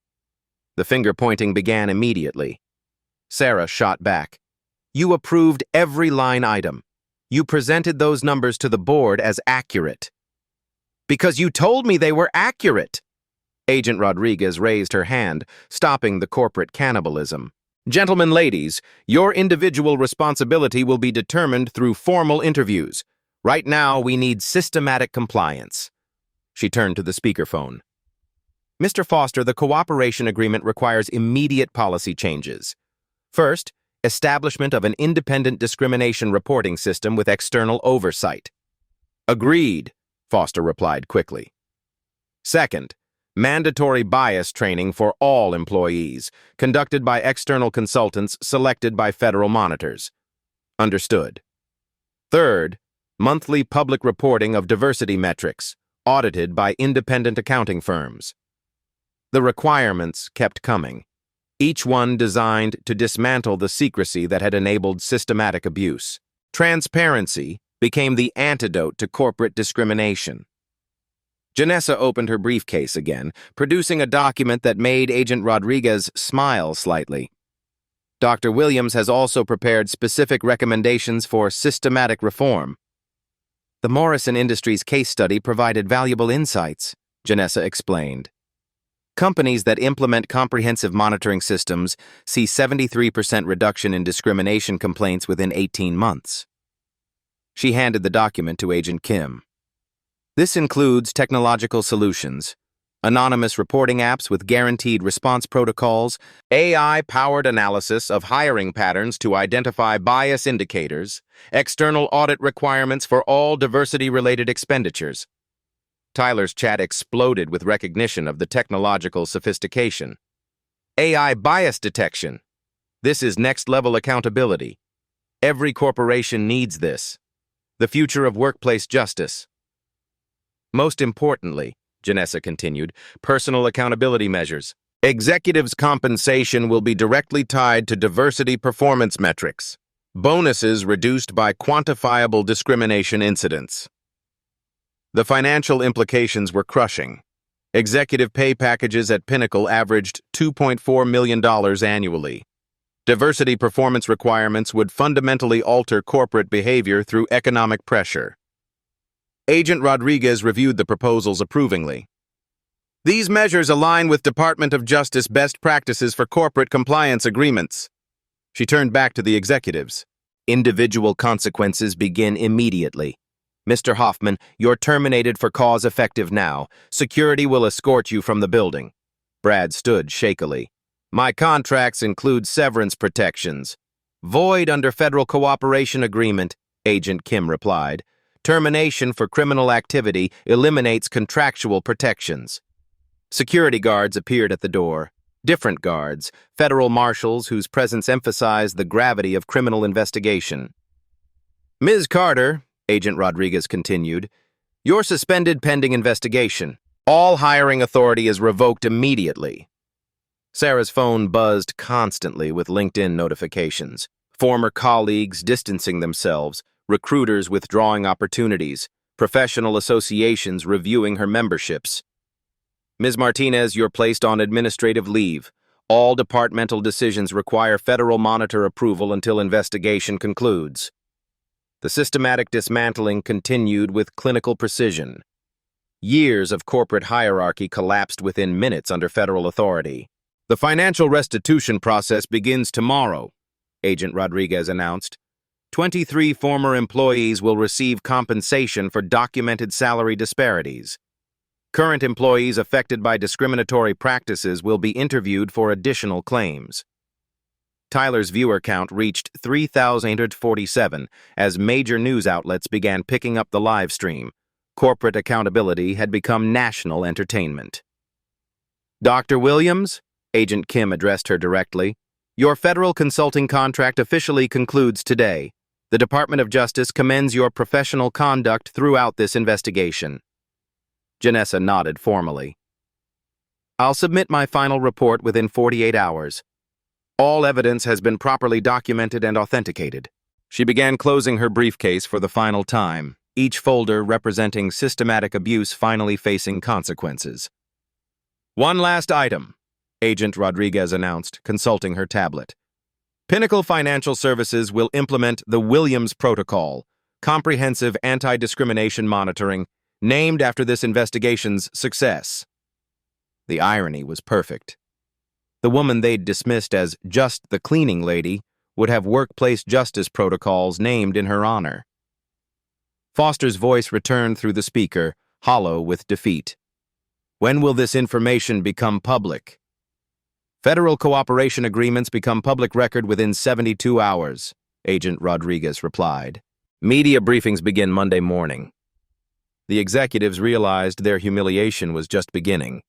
The finger-pointing began immediately. Sarah shot back. You approved every line item. You presented those numbers to the board as accurate. Because you told me they were accurate. Agent Rodriguez raised her hand, stopping the corporate cannibalism. Gentlemen, ladies, your individual responsibility will be determined through formal interviews. Right now, we need systematic compliance. She turned to the speakerphone. Mr. Foster, the cooperation agreement requires immediate policy changes. First, establishment of an independent discrimination reporting system with external oversight. Agreed, Foster replied quickly. Second, mandatory bias training for all employees, conducted by external consultants selected by federal monitors. Understood. Third, monthly public reporting of diversity metrics, audited by independent accounting firms. The requirements kept coming, each one designed to dismantle the secrecy that had enabled systematic abuse. Transparency became the antidote to corporate discrimination. Janessa opened her briefcase again, producing a document that made Agent Rodriguez smile slightly. Dr. Williams has also prepared specific recommendations for systematic reform. The Morrison Industries case study provided valuable insights, Janessa explained. Companies that implement comprehensive monitoring systems see 73% reduction in discrimination complaints within 18 months. She handed the document to Agent Kim. This includes technological solutions, anonymous reporting apps with guaranteed response protocols, AI-powered analysis of hiring patterns to identify bias indicators, external audit requirements for all diversity-related expenditures. Tyler's chat exploded with recognition of the technological sophistication. AI bias detection. This is next-level accountability. Every corporation needs this. The future of workplace justice. Most importantly, Janessa continued, personal accountability measures. Executives' compensation will be directly tied to diversity performance metrics. Bonuses reduced by quantifiable discrimination incidents. The financial implications were crushing. Executive pay packages at Pinnacle averaged $2.4 million annually. Diversity performance requirements would fundamentally alter corporate behavior through economic pressure. Agent Rodriguez reviewed the proposals approvingly. These measures align with Department of Justice best practices for corporate compliance agreements. She turned back to the executives. Individual consequences begin immediately. Mr. Hoffman, you're terminated for cause effective now. Security will escort you from the building. Brad stood shakily. My contracts include severance protections. Void under federal cooperation agreement, Agent Kim replied. Termination for criminal activity eliminates contractual protections. Security guards appeared at the door. Different guards, federal marshals whose presence emphasized the gravity of criminal investigation. Ms. Carter, Agent Rodriguez continued, you're suspended pending investigation. All hiring authority is revoked immediately. Sarah's phone buzzed constantly with LinkedIn notifications. Former colleagues distancing themselves, recruiters withdrawing opportunities, professional associations reviewing her memberships. Ms. Martinez, you're placed on administrative leave. All departmental decisions require federal monitor approval until investigation concludes. The systematic dismantling continued with clinical precision. Years of corporate hierarchy collapsed within minutes under federal authority. The financial restitution process begins tomorrow, Agent Rodriguez announced. 23 former employees will receive compensation for documented salary disparities. Current employees affected by discriminatory practices will be interviewed for additional claims. Tyler's viewer count reached 3,847 as major news outlets began picking up the live stream. Corporate accountability had become national entertainment. Dr. Williams, Agent Kim addressed her directly. Your federal consulting contract officially concludes today. The Department of Justice commends your professional conduct throughout this investigation. Janessa nodded formally. I'll submit my final report within 48 hours. All evidence has been properly documented and authenticated. She began closing her briefcase for the final time, each folder representing systematic abuse finally facing consequences. One last item, Agent Rodriguez announced, consulting her tablet. Pinnacle Financial Services will implement the Williams Protocol, comprehensive anti-discrimination monitoring, named after this investigation's success. The irony was perfect. The woman they'd dismissed as just the cleaning lady would have workplace justice protocols named in her honor. Foster's voice returned through the speaker, hollow with defeat. When will this information become public? Federal cooperation agreements become public record within 72 hours, Agent Rodriguez replied. Media briefings begin Monday morning. The executives realized their humiliation was just beginning.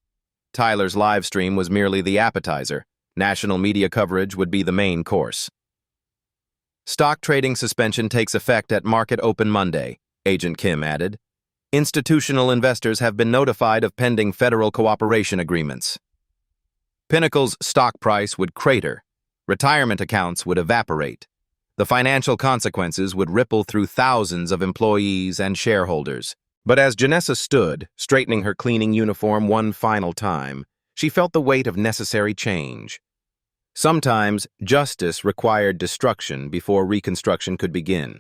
Tyler's live stream was merely the appetizer. National media coverage would be the main course. Stock trading suspension takes effect at market open Monday, Agent Kim added. Institutional investors have been notified of pending federal cooperation agreements. Pinnacle's stock price would crater. Retirement accounts would evaporate. The financial consequences would ripple through thousands of employees and shareholders. But as Janessa stood, straightening her cleaning uniform one final time, she felt the weight of necessary change. Sometimes, justice required destruction before reconstruction could begin.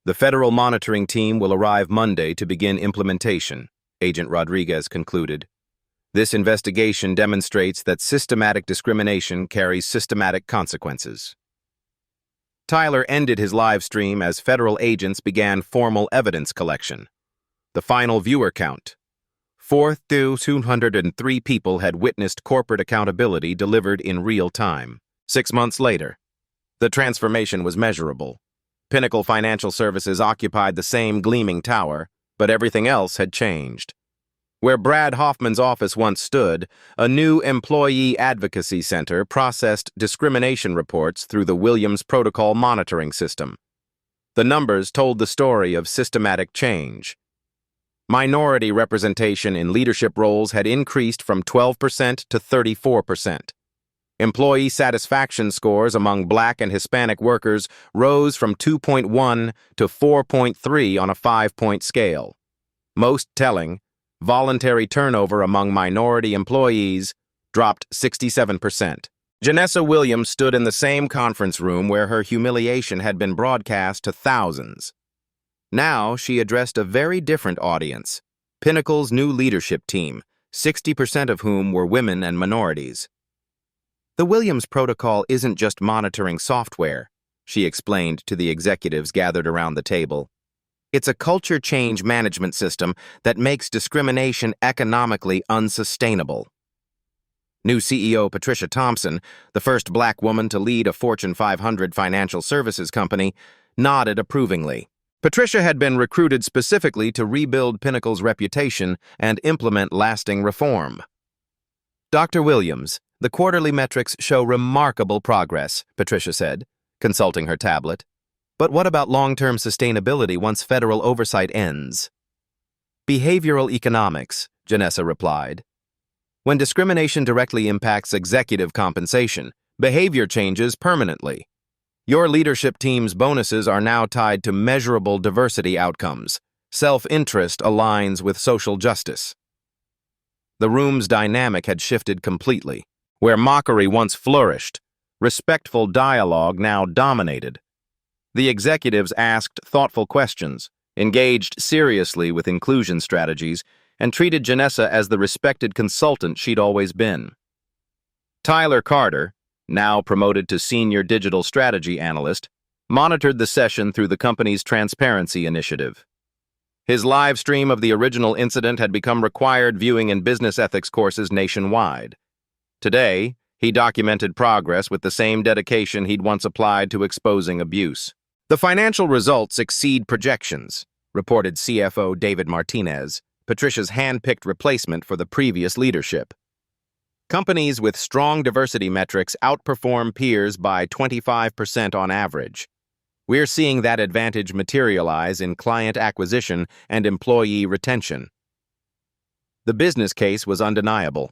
The federal monitoring team will arrive Monday to begin implementation, Agent Rodriguez concluded. This investigation demonstrates that systematic discrimination carries systematic consequences. Tyler ended his live stream as federal agents began formal evidence collection. The final viewer count. 4,203 people had witnessed corporate accountability delivered in real time. 6 months later, the transformation was measurable. Pinnacle Financial Services occupied the same gleaming tower, but everything else had changed. Where Brad Hoffman's office once stood, a new employee advocacy center processed discrimination reports through the Williams Protocol monitoring system. The numbers told the story of systematic change. Minority representation in leadership roles had increased from 12% to 34%. Employee satisfaction scores among Black and Hispanic workers rose from 2.1 to 4.3 on a 5-point scale. Most telling, voluntary turnover among minority employees dropped 67%. Janessa Williams stood in the same conference room where her humiliation had been broadcast to thousands. Now she addressed a very different audience, Pinnacle's new leadership team, 60% of whom were women and minorities. The Williams Protocol isn't just monitoring software, she explained to the executives gathered around the table. It's a culture change management system that makes discrimination economically unsustainable. New CEO Patricia Thompson, the first Black woman to lead a Fortune 500 financial services company, nodded approvingly. Patricia had been recruited specifically to rebuild Pinnacle's reputation and implement lasting reform. Dr. Williams, the quarterly metrics show remarkable progress, Patricia said, consulting her tablet. But what about long-term sustainability once federal oversight ends? Behavioral economics, Janessa replied. When discrimination directly impacts executive compensation, behavior changes permanently. Your leadership team's bonuses are now tied to measurable diversity outcomes. Self-interest aligns with social justice. The room's dynamic had shifted completely. Where mockery once flourished, respectful dialogue now dominated. The executives asked thoughtful questions, engaged seriously with inclusion strategies, and treated Janessa as the respected consultant she'd always been. Tyler Carter, now promoted to Senior Digital Strategy Analyst, monitored the session through the company's Transparency Initiative. His live stream of the original incident had become required viewing in business ethics courses nationwide. Today, he documented progress with the same dedication he'd once applied to exposing abuse. The financial results exceed projections, reported CFO David Martinez, Patricia's hand-picked replacement for the previous leadership. Companies with strong diversity metrics outperform peers by 25% on average. We're seeing that advantage materialize in client acquisition and employee retention. The business case was undeniable.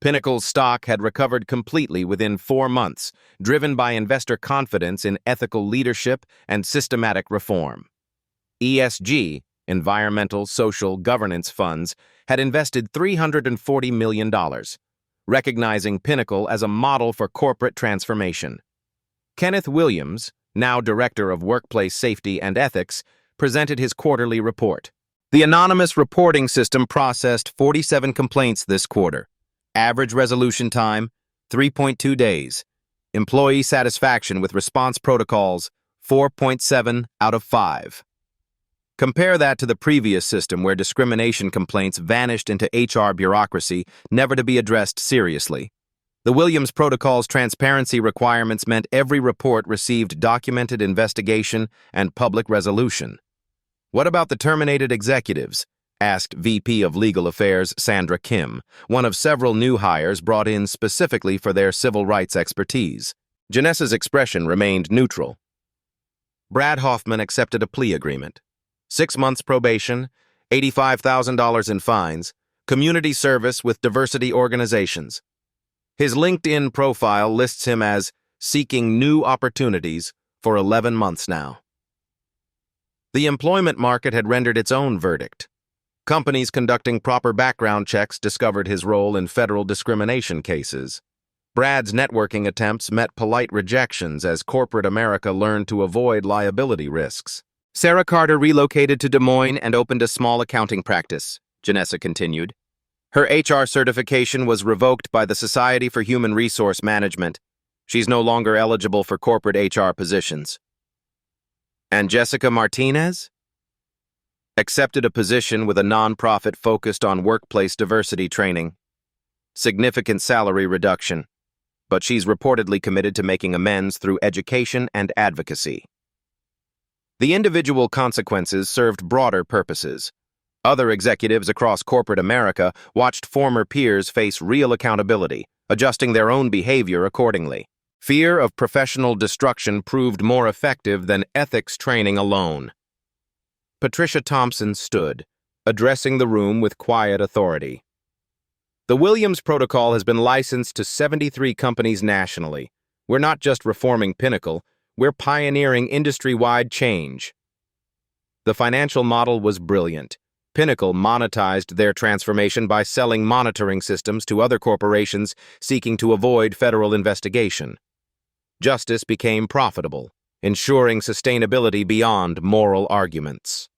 Pinnacle's stock had recovered completely within 4 months, driven by investor confidence in ethical leadership and systematic reform. ESG, environmental, social, governance funds, had invested $340 million, recognizing Pinnacle as a model for corporate transformation. Kenneth Williams, now Director of Workplace Safety and Ethics, presented his quarterly report. The anonymous reporting system processed 47 complaints this quarter. Average resolution time, 3.2 days. Employee satisfaction with response protocols, 4.7 out of 5. Compare that to the previous system where discrimination complaints vanished into HR bureaucracy, never to be addressed seriously. The Williams Protocol's transparency requirements meant every report received documented investigation and public resolution. What about the terminated executives? Asked VP of Legal Affairs Sandra Kim, one of several new hires brought in specifically for their civil rights expertise. Janessa's expression remained neutral. Brad Hoffman accepted a plea agreement. 6 months probation, $85,000 in fines, community service with diversity organizations. His LinkedIn profile lists him as seeking new opportunities for 11 months now. The employment market had rendered its own verdict. Companies conducting proper background checks discovered his role in federal discrimination cases. Brad's networking attempts met polite rejections as corporate America learned to avoid liability risks. Sarah Carter relocated to Des Moines and opened a small accounting practice, Janessa continued. Her HR certification was revoked by the Society for Human Resource Management. She's no longer eligible for corporate HR positions. And Jessica Martinez? Accepted a position with a nonprofit focused on workplace diversity training. Significant salary reduction, but she's reportedly committed to making amends through education and advocacy. The individual consequences served broader purposes. Other executives across corporate America watched former peers face real accountability, adjusting their own behavior accordingly. Fear of professional destruction proved more effective than ethics training alone. Patricia Thompson stood, addressing the room with quiet authority. The Williams Protocol has been licensed to 73 companies nationally. We're not just reforming Pinnacle, we're pioneering industry-wide change. The financial model was brilliant. Pinnacle monetized their transformation by selling monitoring systems to other corporations seeking to avoid federal investigation. Justice became profitable, ensuring sustainability beyond moral arguments.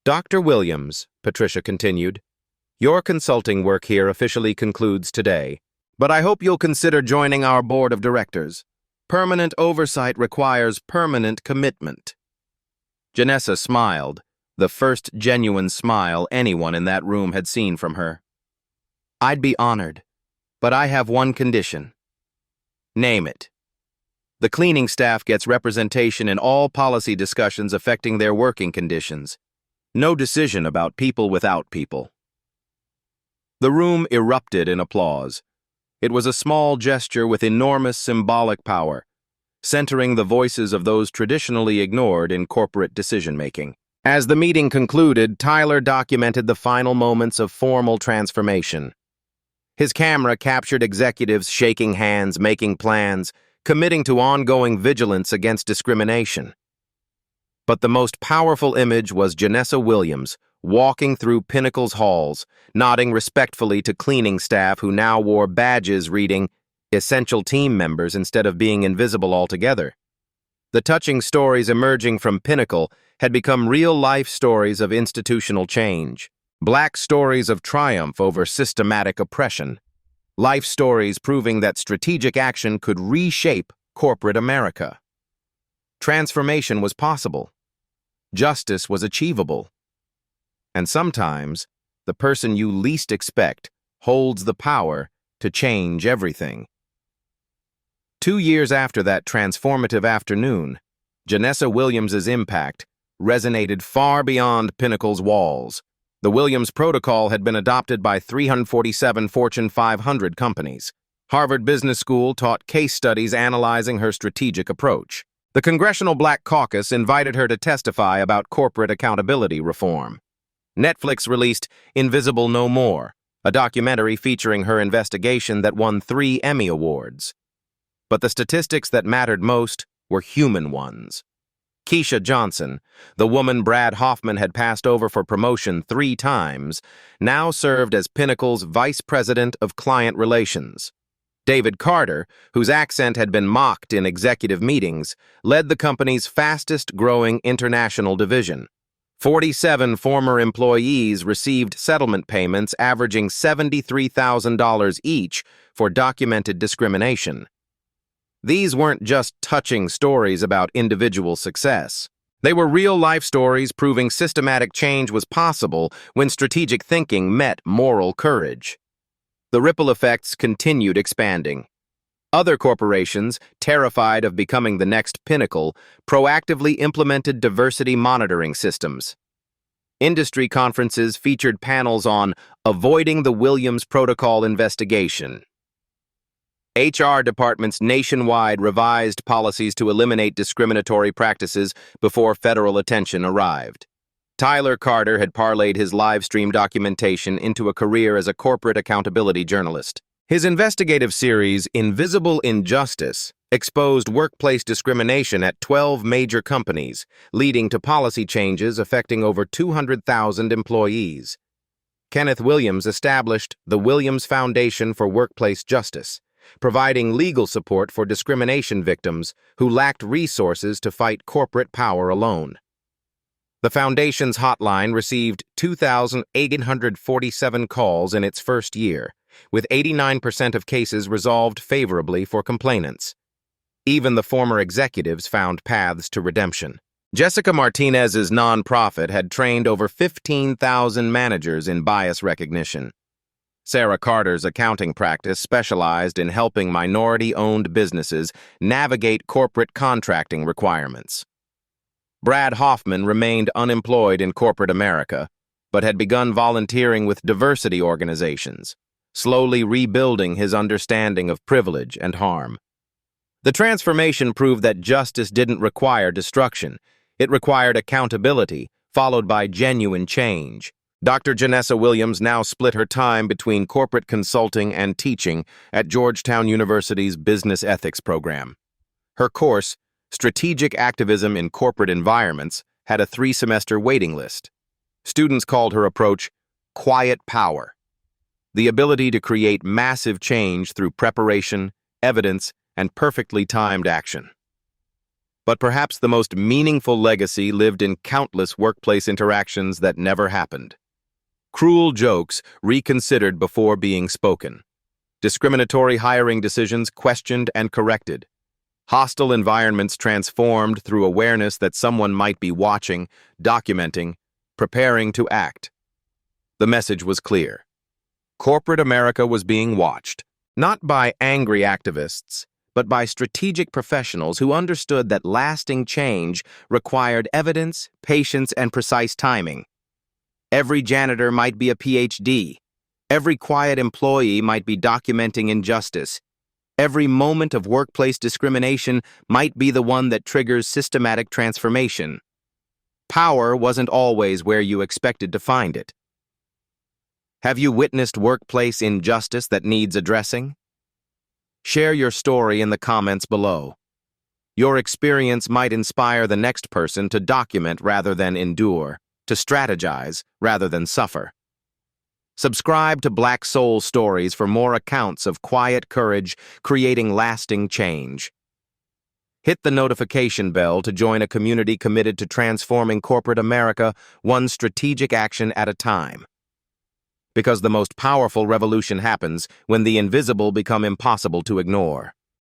Dr. Williams, Patricia continued, your consulting work here officially concludes today, but I hope you'll consider joining our board of directors. Permanent oversight requires permanent commitment. Janessa smiled, the first genuine smile anyone in that room had seen from her. I'd be honored, but I have one condition. Name it. The cleaning staff gets representation in all policy discussions affecting their working conditions. No decision about people without people. The room erupted in applause. It was a small gesture with enormous symbolic power, centering the voices of those traditionally ignored in corporate decision-making. As the meeting concluded, Tyler documented the final moments of formal transformation. His camera captured executives shaking hands, making plans, committing to ongoing vigilance against discrimination. But the most powerful image was Janessa Williams, walking through Pinnacle's halls, nodding respectfully to cleaning staff who now wore badges reading "Essential Team Members" instead of being invisible altogether. The touching stories emerging from Pinnacle had become real-life stories of institutional change, Black stories of triumph over systematic oppression, life stories proving that strategic action could reshape corporate America. Transformation was possible. Justice was achievable. And sometimes, the person you least expect holds the power to change everything. 2 years after that transformative afternoon, Janessa Williams's impact resonated far beyond Pinnacle's walls. The Williams Protocol had been adopted by 347 Fortune 500 companies. Harvard Business School taught case studies analyzing her strategic approach. The Congressional Black Caucus invited her to testify about corporate accountability reform. Netflix released Invisible No More, a documentary featuring her investigation that won 3 Emmy Awards. But the statistics that mattered most were human ones. Keisha Johnson, the woman Brad Hoffman had passed over for promotion 3 times, now served as Pinnacle's Vice President of Client Relations. David Carter, whose accent had been mocked in executive meetings, led the company's fastest-growing international division. 47 former employees received settlement payments averaging $73,000 each for documented discrimination. These weren't just touching stories about individual success. They were real-life stories proving systematic change was possible when strategic thinking met moral courage. The ripple effects continued expanding. Other corporations, terrified of becoming the next Pinnacle, proactively implemented diversity monitoring systems. Industry conferences featured panels on avoiding the Williams Protocol investigation. HR departments nationwide revised policies to eliminate discriminatory practices before federal attention arrived. Tyler Carter had parlayed his live-stream documentation into a career as a corporate accountability journalist. His investigative series, Invisible Injustice, exposed workplace discrimination at 12 major companies, leading to policy changes affecting over 200,000 employees. Kenneth Williams established the Williams Foundation for Workplace Justice, providing legal support for discrimination victims who lacked resources to fight corporate power alone. The Foundation's hotline received 2,847 calls in its first year, with 89% of cases resolved favorably for complainants. Even the former executives found paths to redemption. Jessica Martinez's nonprofit had trained over 15,000 managers in bias recognition. Sarah Carter's accounting practice specialized in helping minority-owned businesses navigate corporate contracting requirements. Brad Hoffman remained unemployed in corporate America, but had begun volunteering with diversity organizations, slowly rebuilding his understanding of privilege and harm. The transformation proved that justice didn't require destruction. It required accountability, followed by genuine change. Dr. Janessa Williams now split her time between corporate consulting and teaching at Georgetown University's Business Ethics program. Her course, Strategic Activism in Corporate Environments, had a 3-semester waiting list. Students called her approach quiet power, the ability to create massive change through preparation, evidence, and perfectly timed action. But perhaps the most meaningful legacy lived in countless workplace interactions that never happened. Cruel jokes reconsidered before being spoken. Discriminatory hiring decisions questioned and corrected. Hostile environments transformed through awareness that someone might be watching, documenting, preparing to act. The message was clear. Corporate America was being watched, not by angry activists, but by strategic professionals who understood that lasting change required evidence, patience, and precise timing. Every janitor might be a PhD. Every quiet employee might be documenting injustice. Every moment of workplace discrimination might be the one that triggers systematic transformation. Power wasn't always where you expected to find it. Have you witnessed workplace injustice that needs addressing? Share your story in the comments below. Your experience might inspire the next person to document rather than endure, to strategize rather than suffer. Subscribe to Black Soul Stories for more accounts of quiet courage creating lasting change. Hit the notification bell to join a community committed to transforming corporate America one strategic action at a time. Because the most powerful revolution happens when the invisible become impossible to ignore.